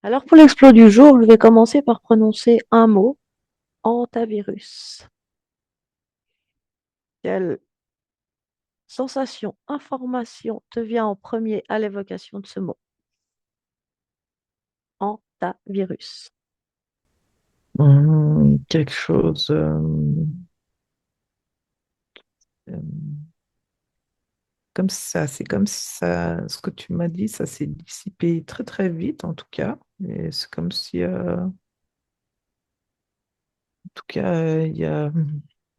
Alors pour l'explo du jour, je vais commencer par prononcer un mot, hantavirus. Quelle sensation, information te vient en premier à l'évocation de ce mot? Hantavirus. Quelque chose, euh, comme ça, c'est comme ça, ce que tu m'as dit, ça s'est dissipé très très vite en tout cas. Et c'est comme si, en tout cas,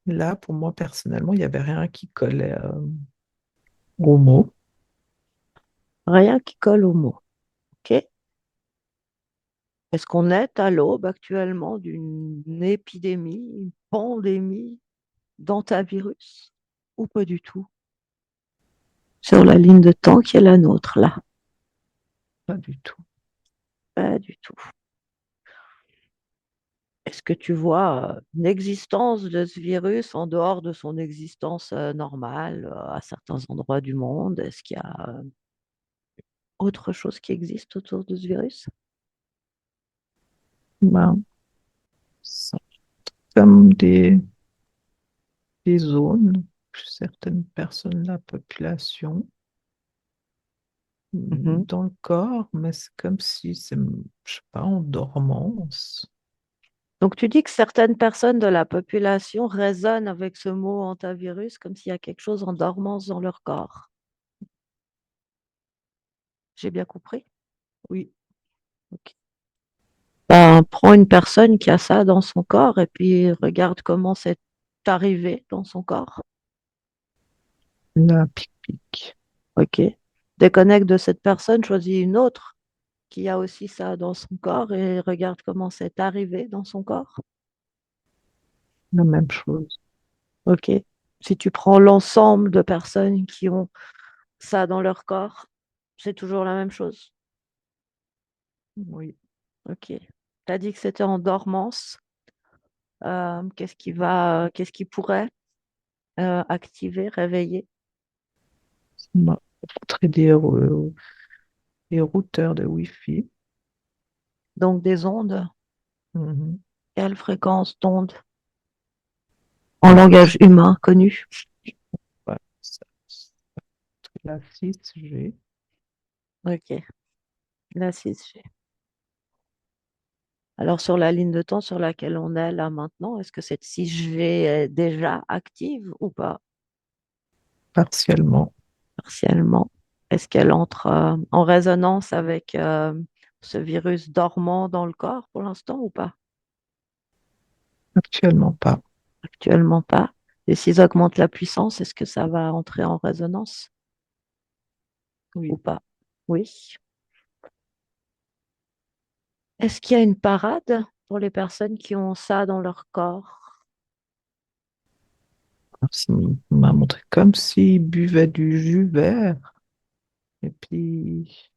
là, pour moi personnellement, il n'y avait rien qui collait au mot. Rien qui colle au mot. Ok. Est-ce qu'on est à l'aube actuellement d'une épidémie, une pandémie d'hantavirus ou pas du tout? Sur la ligne de temps qui est la nôtre, là. Pas du tout. Pas du tout. Est-ce que tu vois une existence de ce virus en dehors de son existence normale à certains endroits du monde? Est-ce qu'il y a autre chose qui existe autour de ce virus? Ben, c'est comme des zones, certaines personnes de la population, Mhm. dans le corps, mais c'est comme si c'est, je sais pas, en dormance. Donc tu dis que certaines personnes de la population résonnent avec ce mot hantavirus comme s'il y a quelque chose en dormance dans leur corps. J'ai bien compris? Oui, Ok. Ben, prends une personne qui a ça dans son corps et puis regarde comment c'est arrivé dans son corps. la pique-pique. Ok. Déconnecte de cette personne, choisis une autre qui a aussi ça dans son corps et regarde comment c'est arrivé dans son corps. La même chose. Ok. Si tu prends l'ensemble de personnes qui ont ça dans leur corps, c'est toujours la même chose. Oui. Ok. Tu as dit que c'était en dormance. Qu'est-ce qui pourrait activer, réveiller? Ça m'a montré des routeurs de Wi-Fi. Donc des ondes. Mhm. Quelle fréquence d'ondes en langage humain connu? Ouais, c'est la 6G. Ok. La 6G. Alors sur la ligne de temps sur laquelle on est là maintenant, est-ce que cette 6G est déjà active ou pas Partiellement. partiellement? Est-ce qu'elle entre en résonance avec ce virus dormant dans le corps pour l'instant ou pas? Actuellement pas. Actuellement pas. Et s'ils augmentent la puissance, est-ce que ça va entrer en résonance ou Oui. pas? Oui. Est-ce qu'il y a une parade pour les personnes qui ont ça dans leur corps? Il m'a montré comme s'il buvait du jus vert. Et puis,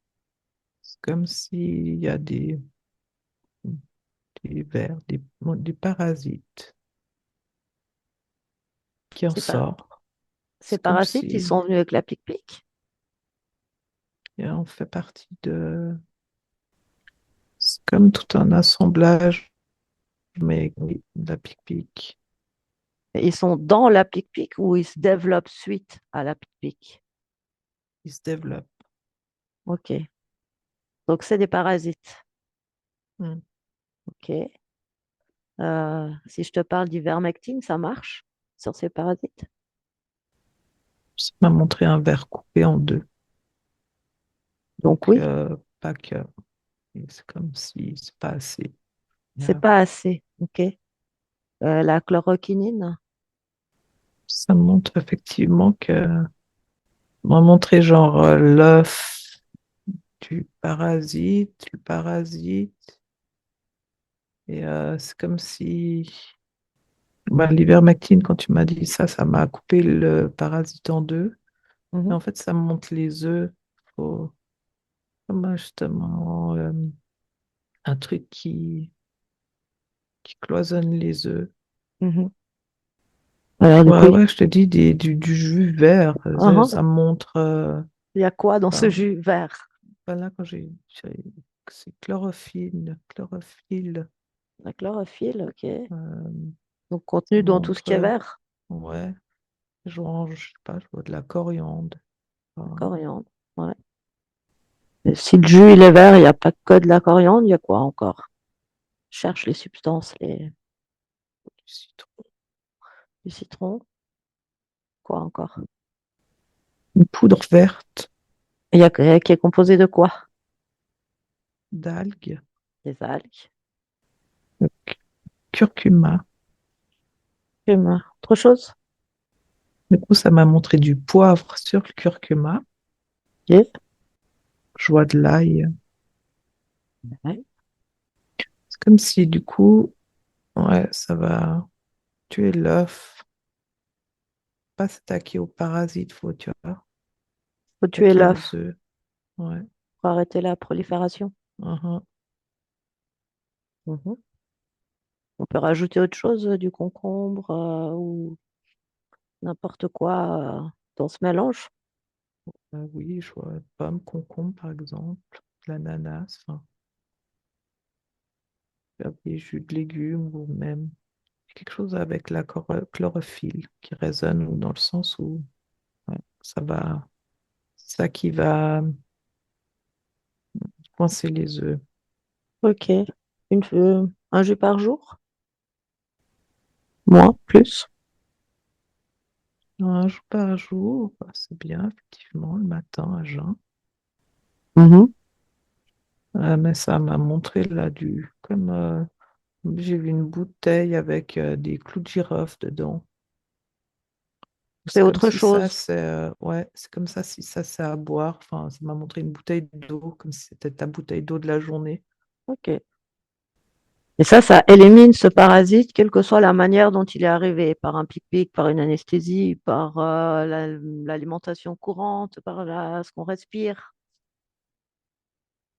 c'est comme s'il y a des vers, des parasites qui en Ces, pa- sortent. ces C'est comme parasites, ils sont si venus avec la pique-pique. on fait partie de... C'est comme tout un assemblage, mais oui, de la pique-pique. Ils sont dans la pique-pique ou ils se développent suite à la pique-pique. Il se développe. Ok. Donc c'est des parasites. Hmm. Ok. Si je te parle d'ivermectine, ça marche sur ces parasites? Ça m'a montré un verre coupé en deux. Donc Donc, oui, pas que. C'est comme si c'est pas assez. c'est Là, pas assez. Ok. La chloroquinine. ça montre effectivement que. On m'a montré genre l'œuf du parasite, le parasite. Et c'est comme si. Bah, l'ivermectine, quand tu m'as dit ça, ça m'a coupé le parasite en deux. Et Mhm, en fait, ça me montre les œufs. Faut, comme justement, un truc qui cloisonne les œufs. mhm. Alors du coup, Ouais, ouais, je te dis du jus vert. Ça, uhum. ça me montre. Il y a quoi dans ce Enfin, jus vert? voilà, quand c'est chlorophylle, chlorophylle. La chlorophylle, ok. euh, Donc Ça contenu dans tout ce qui est montre, vert. ouais, genre, je sais pas, je vois de la coriandre. La Enfin, coriandre. Ouais. Et si le jus il est vert, il n'y a pas que de la coriandre, il y a quoi encore? Je cherche les substances, du citron. du citron, quoi encore? Une poudre verte Il y a qui est composé de quoi? d'algues, Des algues. curcuma. Autre chose? Du coup, ça m'a montré du poivre sur le curcuma. Ok. Je vois de l'ail. Ouais. C'est comme si, du coup, ouais, ça va tuer l'œuf, pas s'attaquer aux parasites, faut, tu vois, Faut tuer attaquer aux l'œuf œufs. Ouais. pour arrêter la prolifération. Mhm. Mhm. On peut rajouter autre chose, du concombre ou n'importe quoi dans ce mélange. Oui, je vois pomme, concombre, par exemple, de l'ananas, enfin, faire des jus de légumes ou même quelque chose avec la chlorophylle qui résonne ou dans le sens où ouais, ça va, ça qui va coincer les œufs. Ok. Un jus par jour? Moins, plus? Un jour par jour, bah, c'est bien, effectivement, le matin à jeun. Mhm. Mais ça m'a montré là comme j'ai vu une bouteille avec des clous de girofle dedans. C'est C'est comme autre si ça, chose. c'est ouais, c'est comme ça si ça, c'est à boire. Enfin, ça m'a montré une bouteille d'eau, comme si c'était ta bouteille d'eau de la journée. Ok. Et ça élimine ce parasite, quelle que soit la manière dont il est arrivé, par un pic-pic, par une anesthésie, par l'alimentation courante, par ce qu'on respire.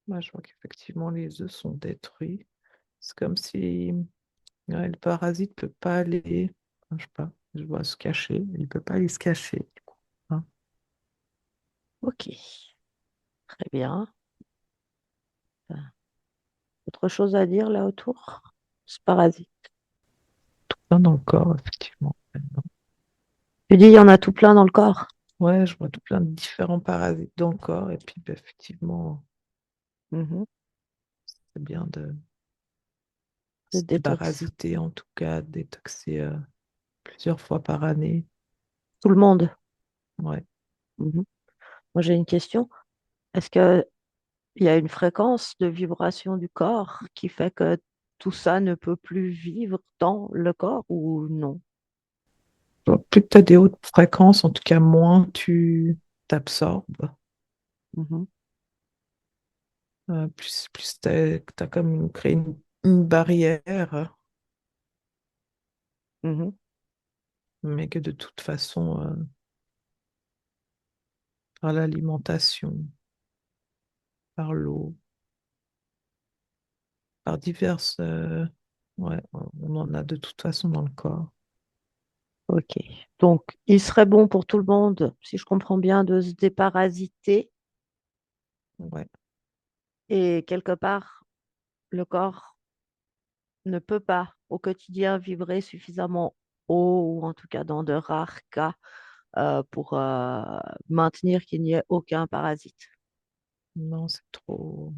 Moi, je vois qu'effectivement, les œufs sont détruits. C'est comme si ouais, le parasite peut pas aller, enfin, je sais pas, je vois se cacher. Il peut pas aller se cacher, du coup, hein. Ok, très bien. Autre chose à dire là autour? Ce parasite. Plein dans le corps, effectivement. Maintenant. Tu dis, il y en a tout plein dans le corps. Ouais, je vois tout plein de différents parasites dans le corps. Et puis, bah, effectivement, Mhm. c'est bien Le se détox. déparasiter, en tout cas, détoxer plusieurs fois par année. Tout le monde. Ouais. Mhm. Moi, j'ai une question. Est-ce qu'il y a une fréquence de vibration du corps qui fait que tout ça ne peut plus vivre dans le corps ou non? Bon, plus tu as des hautes fréquences, en tout cas, moins tu t'absorbes. Mhm. Plus tu as, comme créé une barrière, Mhm. mais que de toute façon, par l'alimentation, par l'eau, par diverses... ouais, on en a de toute façon dans le corps. Ok. Donc, il serait bon pour tout le monde, si je comprends bien, de se déparasiter Ouais. et quelque part, le corps ne peut pas au quotidien vibrer suffisamment haut ou en tout cas dans de rares cas pour maintenir qu'il n'y ait aucun parasite. Non, c'est trop...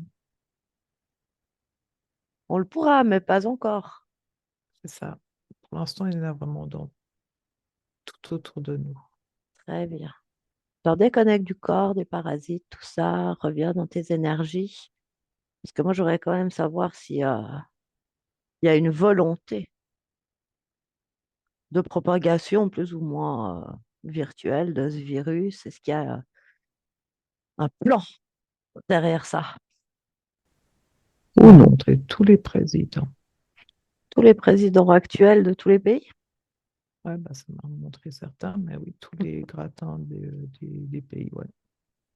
On le pourra, mais pas encore. C'est ça. Pour l'instant, il y en a vraiment dans tout autour de nous. Très bien. Alors, déconnecte du corps, des parasites, tout ça, reviens dans tes énergies. Parce que moi, j'aurais quand même savoir si, il y a une volonté de propagation plus ou moins virtuelle de ce virus. Est-ce qu'il y a un plan derrière ça Ça ou m'a non? montré tous les présidents. Tous les présidents actuels de tous les pays, Ouais, bah, ça m'a montré certains, mais oui, tous les gratins des pays, ouais.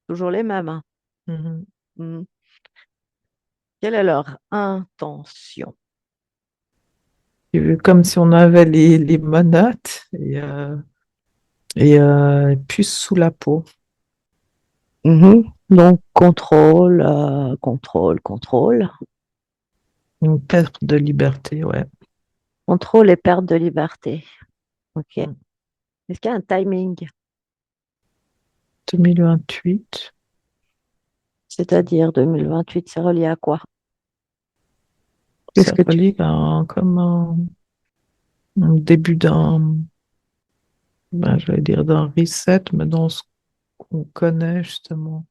toujours les mêmes, hein. Mhm. Mhm. Quelle est leur intention? J'ai vu comme si on avait les menottes et puce sous la peau. Mhm. Donc, contrôle, contrôle, contrôle. Une perte de liberté, ouais. Contrôle et perte de liberté. OK. Mm. Est-ce qu'il y a un timing? 2028, C'est-à-dire 2028, c'est relié à quoi? Qu'est-ce c'est que tu... relié à comme un début d'un, ben, je vais dire d'un reset, mais dans ce qu'on connaît justement,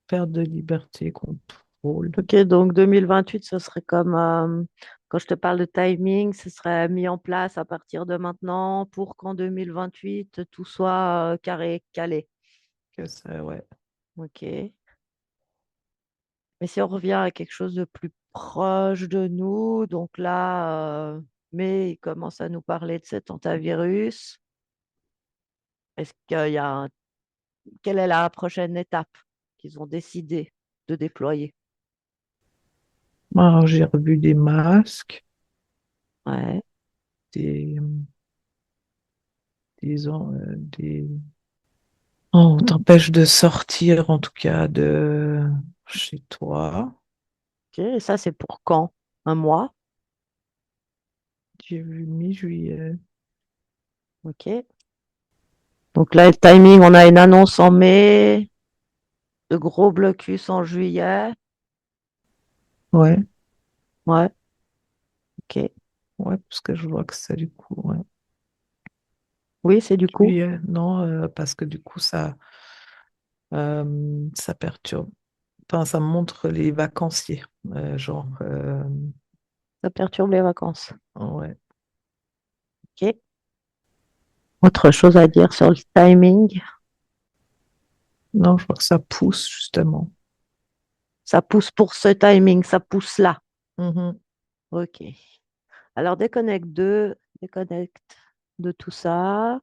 perte de liberté, contrôle. OK, donc 2028, ce serait comme, quand je te parle de timing, ce serait mis en place à partir de maintenant pour qu'en 2028, tout soit carré, calé. Que c'est, ouais. OK. Mais si on revient à quelque chose de plus proche de nous, donc là, mais il commence à nous parler de cet antivirus. Est-ce qu'il y a quelle est la prochaine étape qu'ils ont décidé de déployer? Alors, j'ai revu des masques, Ouais, des, des... Oh, on t'empêche de sortir, en tout cas, de chez toi. ok. Et ça, c'est pour quand? Un mois? J'ai vu mi-juillet. Ok. Donc là, le timing, on a une annonce en mai, de gros blocus en juillet. Ouais, Ouais, ok. ouais, parce que je vois que c'est du coup, ouais. Oui, c'est du coup, Juillet, non, parce que du coup, ça perturbe. Enfin, ça montre les vacanciers. Genre, ça perturbe les vacances. ouais. Ok. Autre chose à dire sur le timing? Non, je vois que ça pousse, justement. Ça pousse pour ce timing, ça pousse là. Mhm. Ok. Alors, déconnecte de tout ça.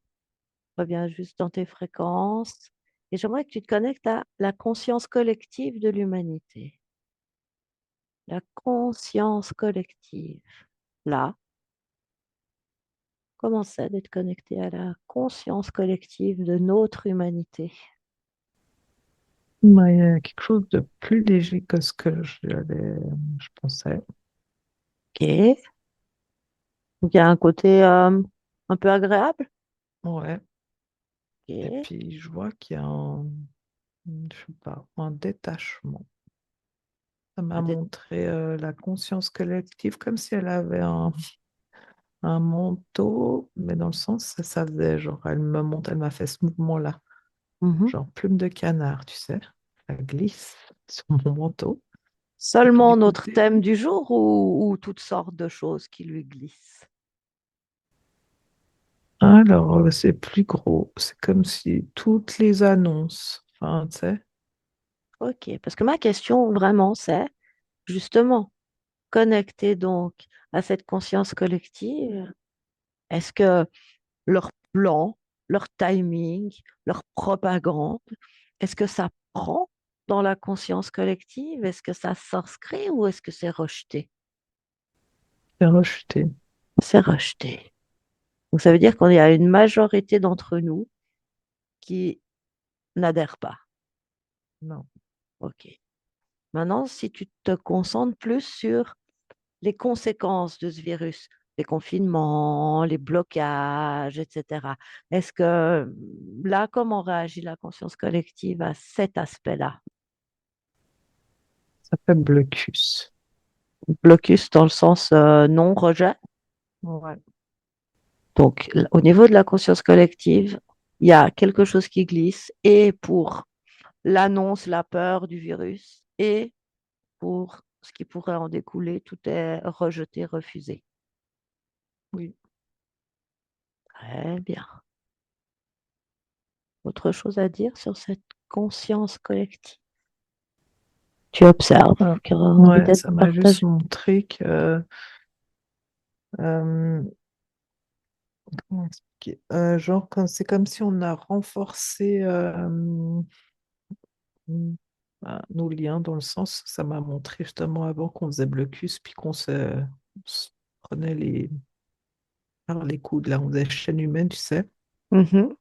Reviens juste dans tes fréquences. Et j'aimerais que tu te connectes à la conscience collective de l'humanité. La conscience collective. Là, comment c'est d'être connecté à la conscience collective de notre humanité? Mais il y a quelque chose de plus léger que ce que je pensais. Ok. Donc, il y a un côté un peu agréable. Ouais. Et Ok. puis, je vois qu'il y a je sais pas, un détachement. Ça m'a Peut-être- montré la conscience collective comme si elle avait un manteau, mais dans le sens, ça faisait, genre, elle m'a fait ce mouvement-là, Mhm. genre plume de canard, tu sais. Elle glisse sur mon manteau. Et puis Seulement du notre côté, thème du jour ou toutes sortes de choses qui lui glissent? alors c'est plus gros. C'est comme si toutes les annonces, enfin, tu sais, Ok. Parce que ma question vraiment, c'est justement connecter donc à cette conscience collective. Est-ce que leur plan, leur timing, leur propagande, est-ce que ça prend dans la conscience collective? Est-ce que ça s'inscrit ou est-ce que c'est rejeté? c'est rejeté. C'est rejeté. Donc ça veut dire qu'il y a une majorité d'entre nous qui n'adhèrent pas. Non. OK. Maintenant, si tu te concentres plus sur les conséquences de ce virus, les confinements, les blocages, etc. Est-ce que là, comment réagit la conscience collective à cet aspect-là? Ça fait blocus. Blocus dans le sens non-rejet. Ouais. Donc, au niveau de la conscience collective, il y a quelque chose qui glisse et pour l'annonce, la peur du virus et pour ce qui pourrait en découler, tout est rejeté, refusé. Oui. Très bien. Autre chose à dire sur cette conscience collective? Tu observes, Ah, qui aura envie ouais, d'être ça m'a juste partagé. montré que euh, comment expliquer? Genre, c'est comme si on a renforcé nos liens dans le sens, ça m'a montré justement avant qu'on faisait blocus, puis on se prenait par les coudes, là, on faisait chaîne humaine, tu sais, Mhm.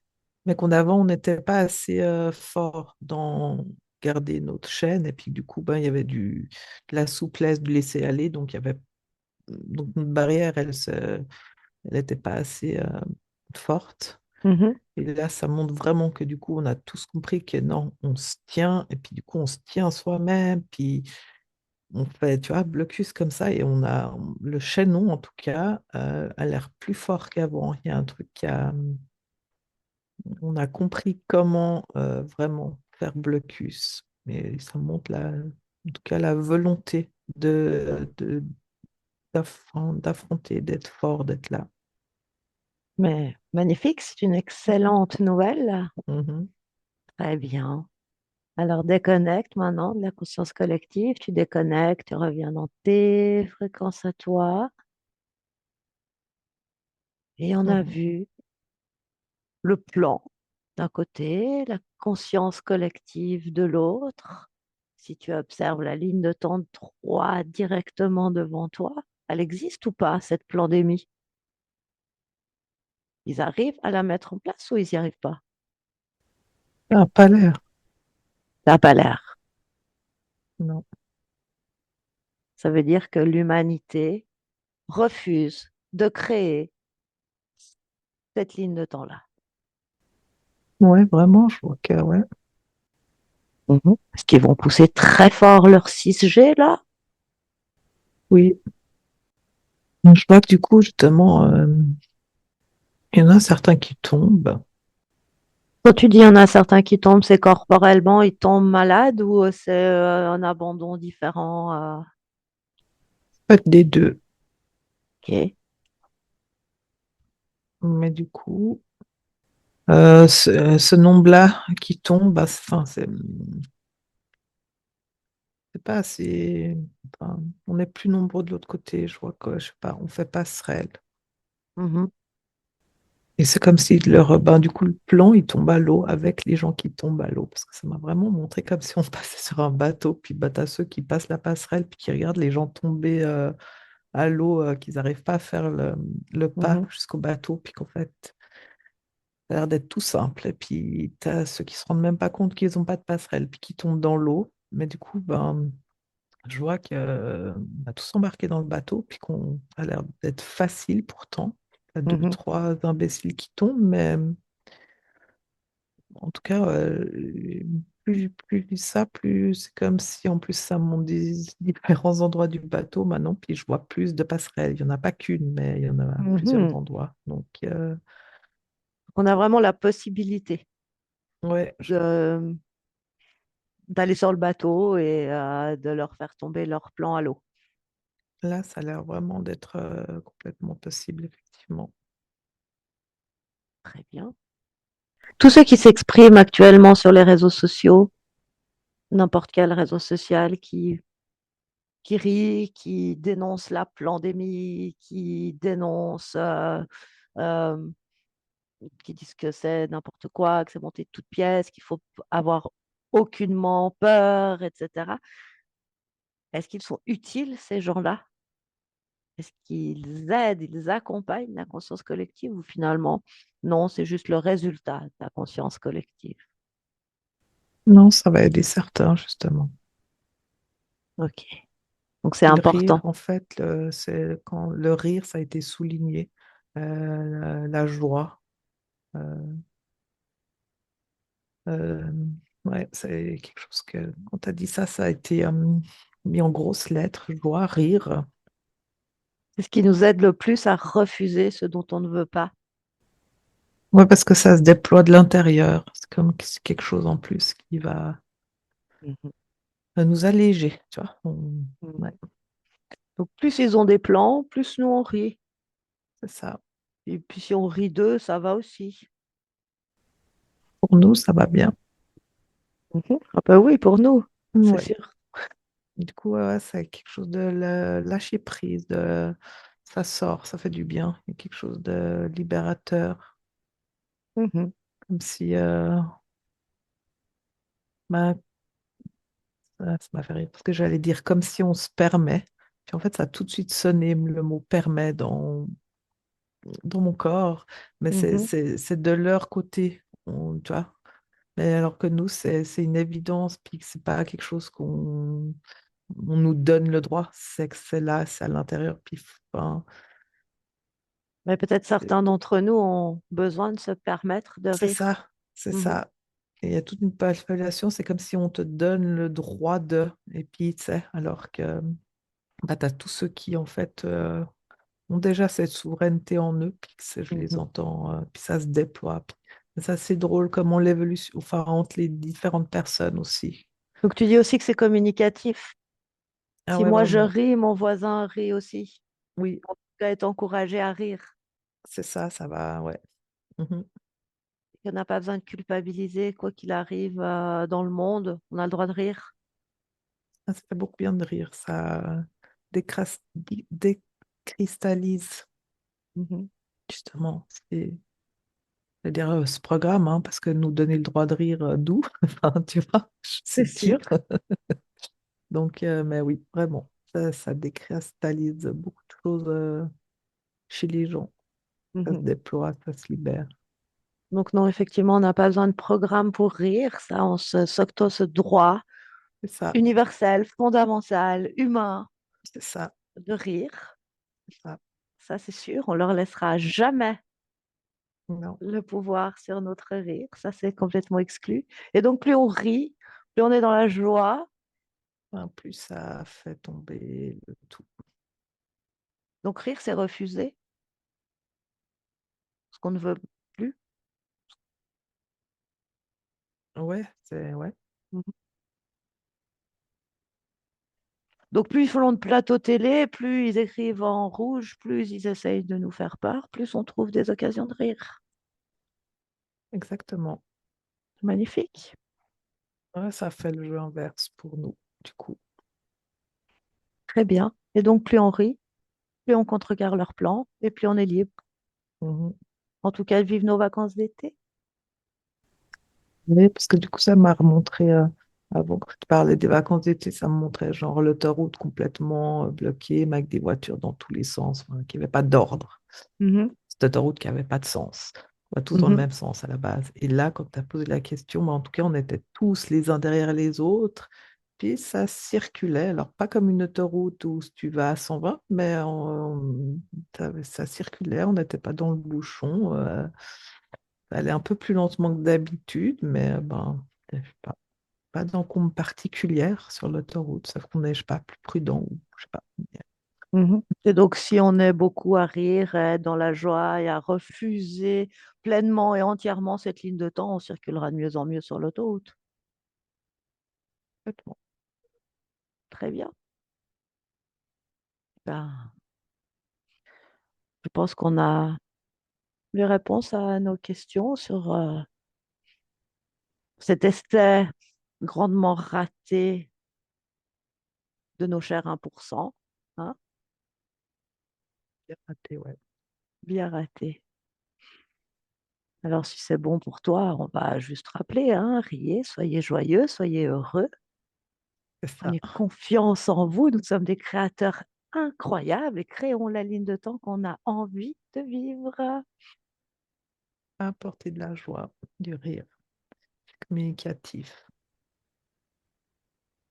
mais qu'on avant, on n'était pas assez fort dans. garder notre chaîne. Et puis du coup, ben, il y avait de la souplesse, du laisser aller. Donc notre barrière, elle n'était pas assez forte. Mhm. Et là, ça montre vraiment que du coup, on a tous compris que non, on se tient. Et puis du coup, on se tient soi-même. Puis on fait, tu vois, blocus comme ça. Et le chaînon, en tout cas, a l'air plus fort qu'avant. Il y a un truc on a compris comment vraiment faire blocus. Mais ça montre en tout cas la volonté d'affronter, d'être fort, d'être là. Mais magnifique, c'est une excellente nouvelle. Mhm. Très bien. Alors déconnecte maintenant de la conscience collective, tu déconnectes, tu reviens dans tes fréquences à toi. Et on a Mhm. vu le plan d'un côté, la conscience collective de l'autre. Si tu observes la ligne de temps 3 directement devant toi, elle existe ou pas, cette pandémie? Ils arrivent à la mettre en place ou ils n'y arrivent pas? Ça n'a pas l'air, Ça n'a pas l'air. non. Ça veut dire que l'humanité refuse de créer cette ligne de temps-là. Ouais, vraiment, je vois que, ouais. Mhm. Est-ce qu'ils vont pousser très fort leur 6G là? Oui, je vois que du coup, justement, il y en a certains qui tombent. Quand tu dis il y en a certains qui tombent, c'est corporellement, ils tombent malades ou c'est un abandon différent? Pas des deux. Ok. Mais du coup, ce nombre-là qui tombe, bah, enfin, c'est pas assez. Enfin, on est plus nombreux de l'autre côté. Je vois que, je sais pas, on fait passerelle. Mhm, Et c'est comme si ben, du coup, le plan, il tombe à l'eau avec les gens qui tombent à l'eau. Parce que ça m'a vraiment montré comme si on passait sur un bateau. Puis bah, t'as ceux qui passent la passerelle, puis qui regardent les gens tomber à l'eau, qu'ils n'arrivent pas à faire le pas mhm, jusqu'au bateau. Puis qu'en fait, ça a l'air d'être tout simple. Et puis t'as ceux qui se rendent même pas compte qu'ils n'ont pas de passerelle, puis qui tombent dans l'eau. Mais du coup, ben, je vois qu'on a tous embarqué dans le bateau, puis qu'on a l'air d'être facile pourtant. Il y a deux, mhm, trois imbéciles qui tombent, mais en tout cas, plus ça, plus c'est comme si en plus ça monte des différents endroits du bateau maintenant, puis je vois plus de passerelles. Il n'y en a pas qu'une, mais il y en a plusieurs mhm. endroits. Donc, On a vraiment la possibilité ouais, de, d'aller sur le bateau et de leur faire tomber leur plan à l'eau. là, ça a l'air vraiment d'être complètement possible, effectivement. Très bien. Tous ceux qui s'expriment actuellement sur les réseaux sociaux, n'importe quel réseau social qui rit, qui dénonce la pandémie, qui dénonce, euh, qui disent que c'est n'importe quoi, que c'est monté de toutes pièces, qu'il faut avoir aucunement peur, etc. Est-ce qu'ils sont utiles, ces gens-là? Est-ce qu'ils aident, ils accompagnent la conscience collective ou finalement, non, c'est juste le résultat de la conscience collective? Non, ça va aider certains, justement. Ok. Donc c'est Puis le rire, important. en fait, c'est quand le rire, ça a été souligné, la joie. euh, Euh, ouais, c'est quelque chose que, quand tu as dit ça, ça a été mis en grosses lettres, joie, rire. C'est ce qui nous aide le plus à refuser ce dont on ne veut pas. Ouais, parce que ça se déploie de l'intérieur. C'est comme que c'est quelque chose en plus qui Mhm. va nous alléger, tu vois. Ouais, Mhm. Donc plus ils ont des plans, plus nous on rit. c'est ça. Et puis si on rit d'eux, ça va aussi. Pour nous, ça va bien. Mhm. Ah ben oui, pour nous, c'est Ouais. sûr. Du coup, ouais, c'est quelque chose de lâcher prise, ça sort, ça fait du bien. Il y a quelque chose de libérateur, Mhm. comme si ben, ça m'a fait rire parce que j'allais dire comme si on se permet. Puis en fait, ça a tout de suite sonné le mot permet dans mon corps. Mais Mhm. c'est de leur côté. Tu vois, Mais alors que nous, c'est une évidence, puis que c'est pas quelque chose qu'on on nous donne le droit, c'est que c'est là, c'est à l'intérieur, puis enfin, Mais peut-être certains d'entre nous ont besoin de se permettre de c'est rire. ça, c'est Mhm, ça. Et il y a toute une population, c'est comme si on te donne le droit de, et puis tu sais, alors que bah, tu as tous ceux qui en fait ont déjà cette souveraineté en eux, puis que je les mhm. entends, puis ça se déploie. Mais ça, c'est drôle comment l'évolution, enfin, entre les différentes personnes aussi. Donc tu dis aussi que c'est communicatif. Ah Si ouais, moi je vraiment. ris, mon voisin rit aussi. Oui, En tout cas, être encouragé à rire. c'est ça va, ouais. Mhm. Il n'y en a pas besoin de culpabiliser, quoi qu'il arrive dans le monde, on a le droit de rire. Ah, ça fait beaucoup bien de rire, ça décristallise, Mhm. justement. C'est-à-dire ce programme, hein, parce que nous donner le droit de rire, d'où? Enfin, tu vois, C'est c'est sûr. qui? Donc, mais oui, vraiment, ça décristallise beaucoup de choses chez les gens. Ça se Mhm. déploie, ça se libère. Donc non, effectivement, on n'a pas besoin de programme pour rire. Ça, s'octroie ce droit C'est ça, universel, fondamental, humain c'est ça, de rire. c'est ça. Ça, c'est sûr. On leur laissera jamais Non, le pouvoir sur notre rire. Ça, c'est complètement exclu. Et donc, plus on rit, plus on est dans la joie. enfin, plus ça fait tomber le tout. Donc, rire, c'est refuser ce qu'on ne veut plus. Ouais, c'est ouais, Mhm. Donc, plus ils font de plateaux télé, plus ils écrivent en rouge, plus ils essayent de nous faire peur, plus on trouve des occasions de rire. exactement. Magnifique. Ouais, ça fait le jeu inverse pour nous, du coup. Très bien. Et donc, plus on rit, plus on contrecarre leurs plans et plus on est libre. Mhm. En tout cas, vivre nos vacances d'été. Oui, parce que du coup, ça m'a remontré, avant que je te parlais des vacances d'été, ça me montrait genre l'autoroute complètement bloquée, mais avec des voitures dans tous les sens, enfin, qui n'avaient pas d'ordre. Mhm, Cette autoroute qui n'avait pas de sens. On va tous dans le mhm, même sens à la base. Et là, quand tu as posé la question, bah, en tout cas, on était tous les uns derrière les autres. Puis ça circulait. Alors, pas comme une autoroute où tu vas à 120, mais ça circulait. On n'était pas dans le bouchon. Ça allait un peu plus lentement que d'habitude, mais ben, je sais pas d'encombre particulière sur l'autoroute, sauf qu'on est, je sais pas, plus prudent ou je sais pas. mhm. Et donc, si on est beaucoup à rire, à être dans la joie et à refuser pleinement et entièrement cette ligne de temps, on circulera de mieux en mieux sur l'autoroute. Complètement. Très bien. Ben, je pense qu'on a les réponses à nos questions sur cet essai grandement raté de nos chers 1%. Hein, Bien raté, ouais. bien raté. Alors, si c'est bon pour toi, on va juste rappeler, hein, riez, soyez joyeux, soyez heureux, C'est ça. prenez confiance en vous. Nous sommes des créateurs incroyables et créons la ligne de temps qu'on a envie de vivre. Apporter de la joie, du rire, communicatif.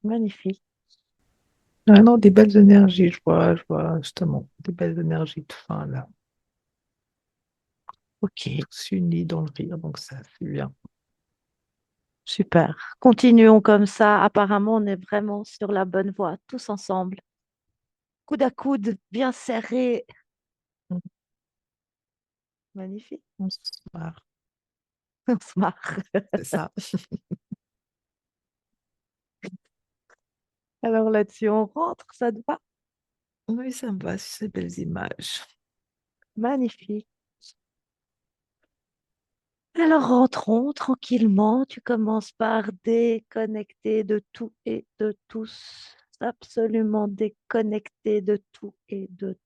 Magnifique. Ah non, des belles énergies, je vois justement des belles énergies de fin là, Ok, tous unis dans le rire, donc ça c'est bien. super. Continuons comme ça. Apparemment, on est vraiment sur la bonne voie, tous ensemble, coude à coude, bien serrés. Magnifique. On se marre, On se marre. c'est ça. Alors là-dessus, on rentre, ça te va? Oui, ça me va, ces belles images. Magnifique. Alors rentrons tranquillement. Tu commences par déconnecter de tout et de tous. Absolument déconnecter de tout et de